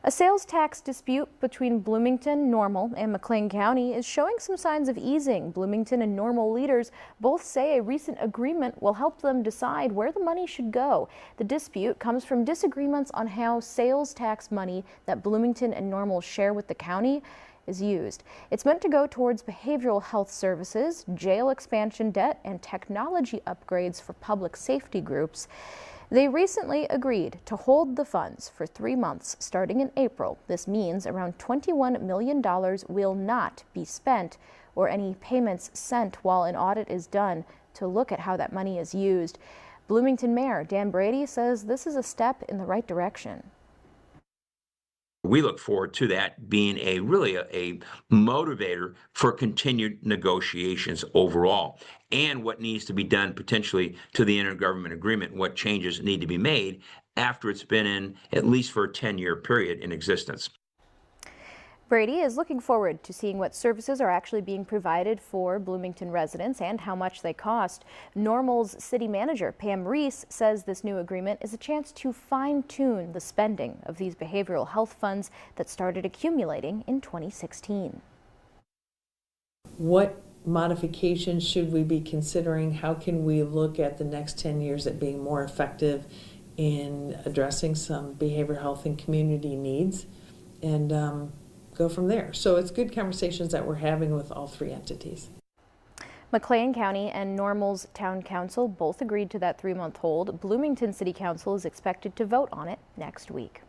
A sales tax dispute between Bloomington, Normal, and McLean County is showing some signs of easing. Bloomington and Normal leaders both say a recent agreement will help them decide where the money should go. The dispute comes from disagreements on how sales tax money that Bloomington and Normal share with the county is used. It's meant to go towards behavioral health services, jail expansion debt, and technology upgrades for public safety groups. They recently agreed to hold the funds for 3 months starting in April. This means around $21 million will not be spent or any payments sent while an audit is done to look at how that money is used. Bloomington Mayor Dan Brady says this is a step in the right direction. We look forward to that being a motivator for continued negotiations overall, and what needs to be done potentially to the intergovernment agreement, what changes need to be made after it's been in at least for a 10-year period in existence. Brady is looking forward to seeing what services are actually being provided for Bloomington residents and how much they cost. Normal's city manager, Pam Reese, says this new agreement is a chance to fine-tune the spending of these behavioral health funds that started accumulating in 2016. What modifications should we be considering? How can we look at the next 10 years at being more effective in addressing some behavioral health and community needs? And go from there. So it's good conversations that we're having with all three entities. McLean County and Normal's Town Council both agreed to that 3-month hold. Bloomington City Council is expected to vote on it next week.